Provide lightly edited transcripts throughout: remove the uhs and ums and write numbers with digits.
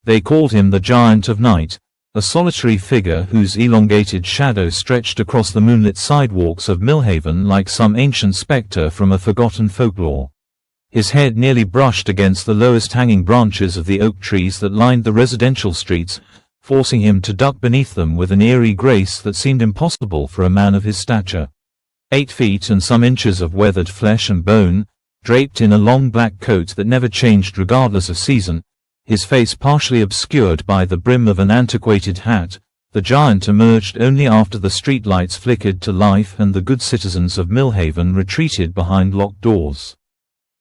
They called him the Giant of Night, a solitary figure whose elongated shadow stretched across the moonlit sidewalks of Millhaven like some ancient spectre from a forgotten folklore. His head nearly brushed against the lowest hanging branches of the oak trees that lined the residential streets, forcing him to duck beneath them with an eerie grace that seemed impossible for a man of his stature. 8 feet and some inches of weathered flesh and bone, draped in a long black coat that never changed regardless of season, his face partially obscured by the brim of an antiquated hat, the giant emerged only after the street lights flickered to life and the good citizens of Millhaven retreated behind locked doors.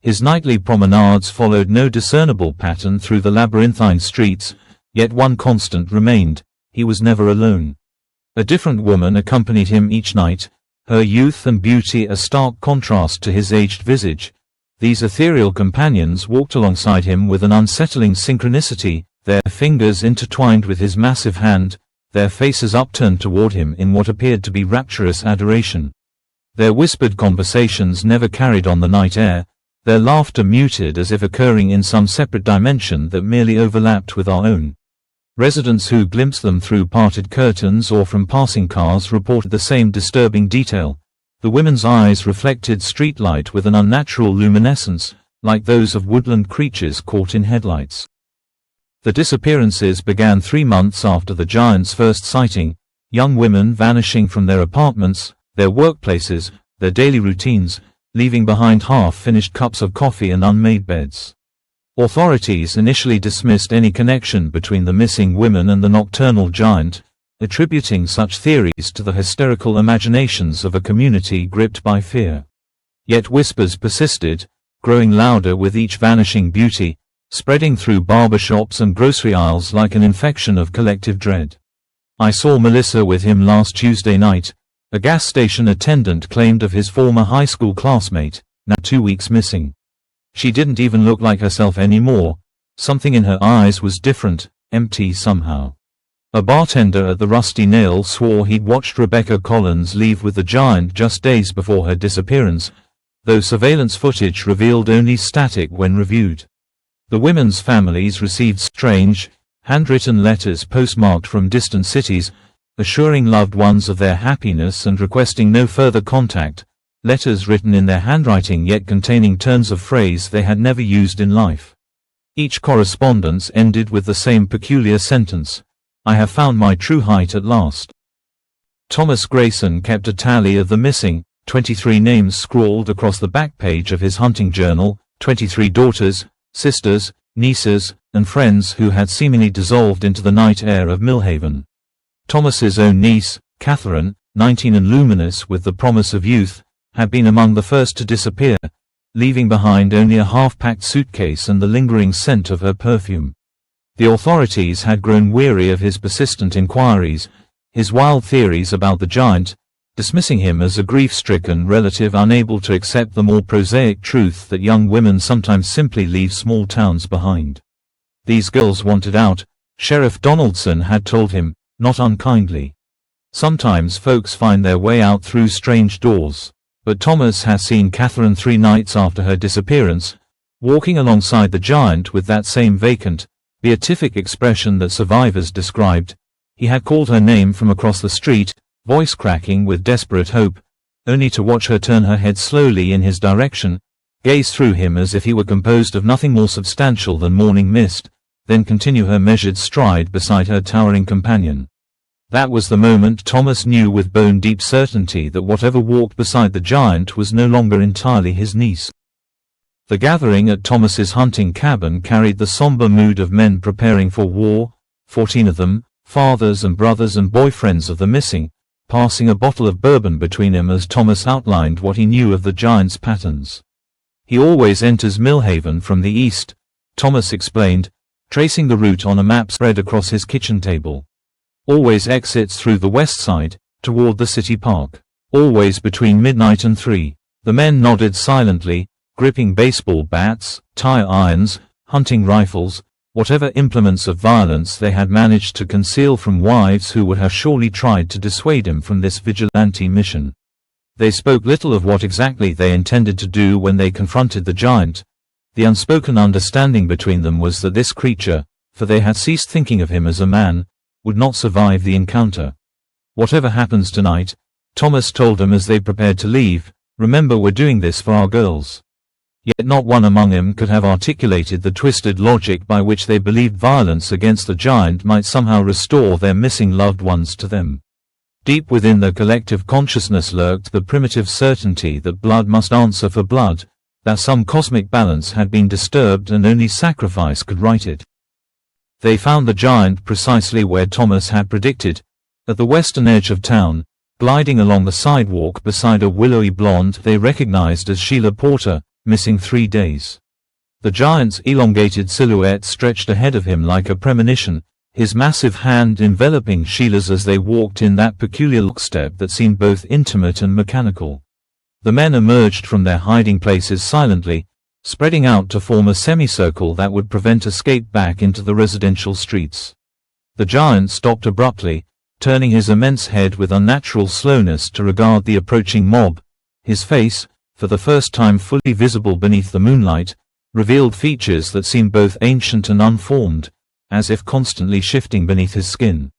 His nightly promenades followed no discernible pattern through the labyrinthine streets, yet one constant remained: he was never alone. A different woman accompanied him each night, her youth and beauty a stark contrast to his aged visage. These ethereal companions walked alongside him with an unsettling synchronicity, their fingers intertwined with his massive hand, their faces upturned toward him in what appeared to be rapturous adoration. Their whispered conversations never carried on the night air, their laughter muted as if occurring in some separate dimension that merely overlapped with our own. Residents who glimpsed them through parted curtains or from passing cars reported the same disturbing detail. The women's eyes reflected streetlight with an unnatural luminescence, like those of woodland creatures caught in headlights. The disappearances began 3 months after the giant's first sighting, young women vanishing from their apartments, their workplaces, their daily routines, leaving behind half-finished cups of coffee and unmade beds. Authorities initially dismissed any connection between the missing women and the nocturnal giant, attributing such theories to the hysterical imaginations of a community gripped by fear. Yet whispers persisted, growing louder with each vanishing beauty, spreading through barbershops and grocery aisles like an infection of collective dread. "I saw Melissa with him last Tuesday night," a gas station attendant claimed of his former high school classmate, now 2 weeks missing. "She didn't even look like herself anymore. Something in her eyes was different, empty somehow." A bartender at the Rusty Nail swore he'd watched Rebecca Collins leave with the giant just days before her disappearance, though surveillance footage revealed only static when reviewed. The women's families received strange, handwritten letters postmarked from distant cities, assuring loved ones of their happiness and requesting no further contact, letters written in their handwriting yet containing turns of phrase they had never used in life. Each correspondence ended with the same peculiar sentence: "I have found my true height at last." Thomas Grayson kept a tally of the missing, 23 names scrawled across the back page of his hunting journal, 23 daughters, sisters, nieces, and friends who had seemingly dissolved into the night air of Millhaven. Thomas's own niece, Catherine, 19 and luminous with the promise of youth, had been among the first to disappear, leaving behind only a half-packed suitcase and the lingering scent of her perfume. The authorities had grown weary of his persistent inquiries, his wild theories about the giant, dismissing him as a grief-stricken relative unable to accept the more prosaic truth that young women sometimes simply leave small towns behind. These girls wanted out, Sheriff Donaldson had told him, not unkindly. Sometimes folks find their way out through strange doors, but Thomas had seen Catherine 3 nights after her disappearance, walking alongside the giant with that same vacant, beatific expression that survivors described. He had called her name from across the street, voice cracking with desperate hope, only to watch her turn her head slowly in his direction, gaze through him as if he were composed of nothing more substantial than morning mist, then continue her measured stride beside her towering companion. That was the moment Thomas knew with bone-deep certainty that whatever walked beside the giant was no longer entirely his niece. The gathering at Thomas's hunting cabin carried the somber mood of men preparing for war, 14 of them, fathers and brothers and boyfriends of the missing, passing a bottle of bourbon between them as Thomas outlined what he knew of the giant's patterns. "He always enters Millhaven from the east," Thomas explained, tracing the route on a map spread across his kitchen table. "Always exits through the west side, toward the city park. Always between midnight and 3. The men nodded silently, gripping baseball bats, tire irons, hunting rifles, whatever implements of violence they had managed to conceal from wives who would have surely tried to dissuade him from this vigilante mission. They spoke little of what exactly they intended to do when they confronted the giant. The unspoken understanding between them was that this creature, for they had ceased thinking of him as a man, would not survive the encounter. "Whatever happens tonight," Thomas told them as they prepared to leave, "remember we're doing this for our girls." Yet not one among them could have articulated the twisted logic by which they believed violence against the giant might somehow restore their missing loved ones to them. Deep within their collective consciousness lurked the primitive certainty that blood must answer for blood, that some cosmic balance had been disturbed and only sacrifice could right it. They found the giant precisely where Thomas had predicted, at the western edge of town, gliding along the sidewalk beside a willowy blonde they recognized as Sheila Porter, missing 3 days. The giant's elongated silhouette stretched ahead of him like a premonition, his massive hand enveloping Sheila's as they walked in that peculiar lockstep that seemed both intimate and mechanical. The men emerged from their hiding places silently, spreading out to form a semicircle that would prevent escape back into the residential streets. The giant stopped abruptly, turning his immense head with unnatural slowness to regard the approaching mob. His face, for the first time fully visible beneath the moonlight, revealed features that seemed both ancient and unformed, as if constantly shifting beneath his skin.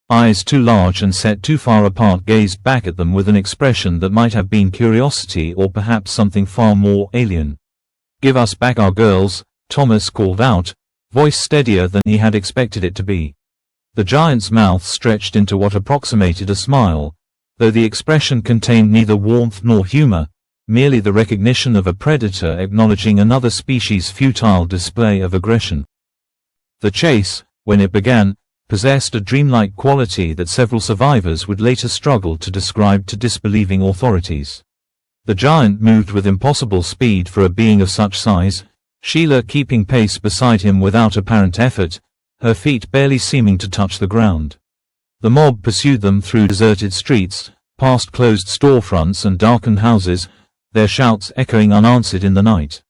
Eyes too large and set too far apart gazed back at them with an expression that might have been curiosity or perhaps something far more alien. "Give us back our girls," Thomas called out, voice steadier than he had expected it to be. The giant's mouth stretched into what approximated a smile, though the expression contained neither warmth nor humor, merely the recognition of a predator acknowledging another species' futile display of aggression. The chase, when it began, possessed a dreamlike quality that several survivors would later struggle to describe to disbelieving authorities. The giant moved with impossible speed for a being of such size, Sheila keeping pace beside him without apparent effort, her feet barely seeming to touch the ground. The mob pursued them through deserted streets, past closed storefronts and darkened houses, their shouts echoing unanswered in the night.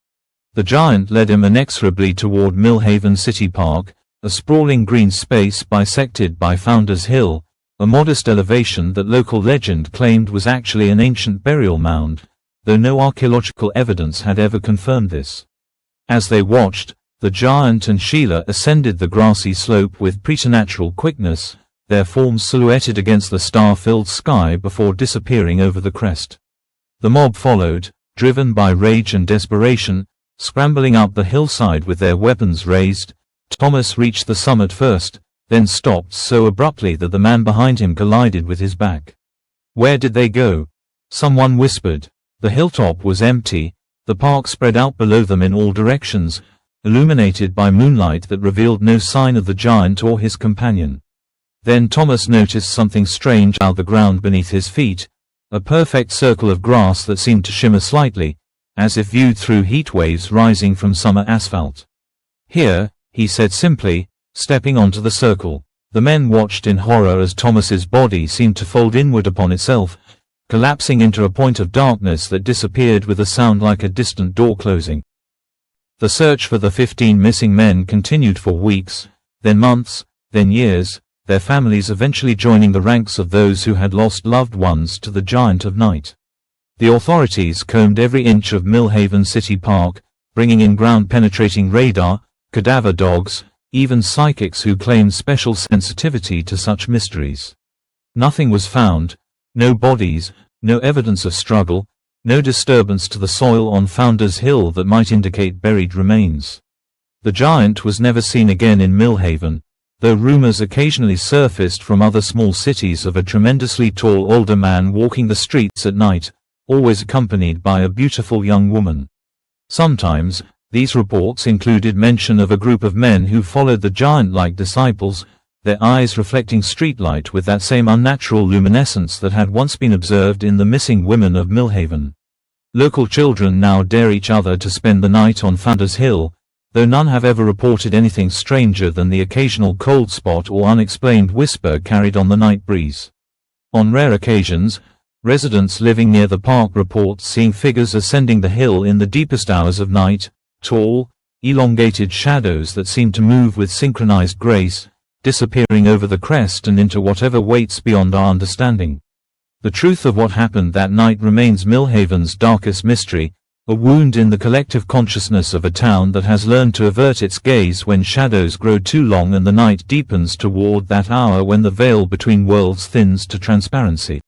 The giant led him inexorably toward Millhaven City Park, a sprawling green space bisected by Founders Hill, a modest elevation that local legend claimed was actually an ancient burial mound, though no archaeological evidence had ever confirmed this. As they watched, the giant and Sheila ascended the grassy slope with preternatural quickness, their forms silhouetted against the star-filled sky before disappearing over the crest. The mob followed, driven by rage and desperation, scrambling up the hillside with their weapons raised. Thomas reached the summit first, then stopped so abruptly that the man behind him collided with his back. "Where did they go?" someone whispered. The hilltop was empty, the park spread out below them in all directions, illuminated by moonlight that revealed no sign of the giant or his companion. Then Thomas noticed something strange out the ground beneath his feet, a perfect circle of grass that seemed to shimmer slightly, as if viewed through heat waves rising from summer asphalt. "Here," he said simply, stepping onto the circle. The men watched in horror as Thomas's body seemed to fold inward upon itself, collapsing into a point of darkness that disappeared with a sound like a distant door closing. The search for the 15 missing men continued for weeks, then months, then years, their families eventually joining the ranks of those who had lost loved ones to the giant of night. The authorities combed every inch of Millhaven City Park, bringing in ground-penetrating radar, cadaver dogs, even psychics who claimed special sensitivity to such mysteries. Nothing was found, no bodies, no evidence of struggle, no disturbance to the soil on Founders Hill that might indicate buried remains. The giant was never seen again in Millhaven, though rumors occasionally surfaced from other small cities of a tremendously tall older man walking the streets at night, always accompanied by a beautiful young woman. Sometimes, these reports included mention of a group of men who followed the giant like disciples, their eyes reflecting streetlight with that same unnatural luminescence that had once been observed in the missing women of Millhaven. Local children now dare each other to spend the night on Founders Hill, though none have ever reported anything stranger than the occasional cold spot or unexplained whisper carried on the night breeze. On rare occasions, residents living near the park report seeing figures ascending the hill in the deepest hours of night, tall, elongated shadows that seemed to move with synchronized grace, disappearing over the crest and into whatever waits beyond our understanding. The truth of what happened that night remains Millhaven's darkest mystery, A wound in the collective consciousness of a town that has learned to avert its gaze when shadows grow too long and the night deepens toward that hour when the veil between worlds thins to transparency.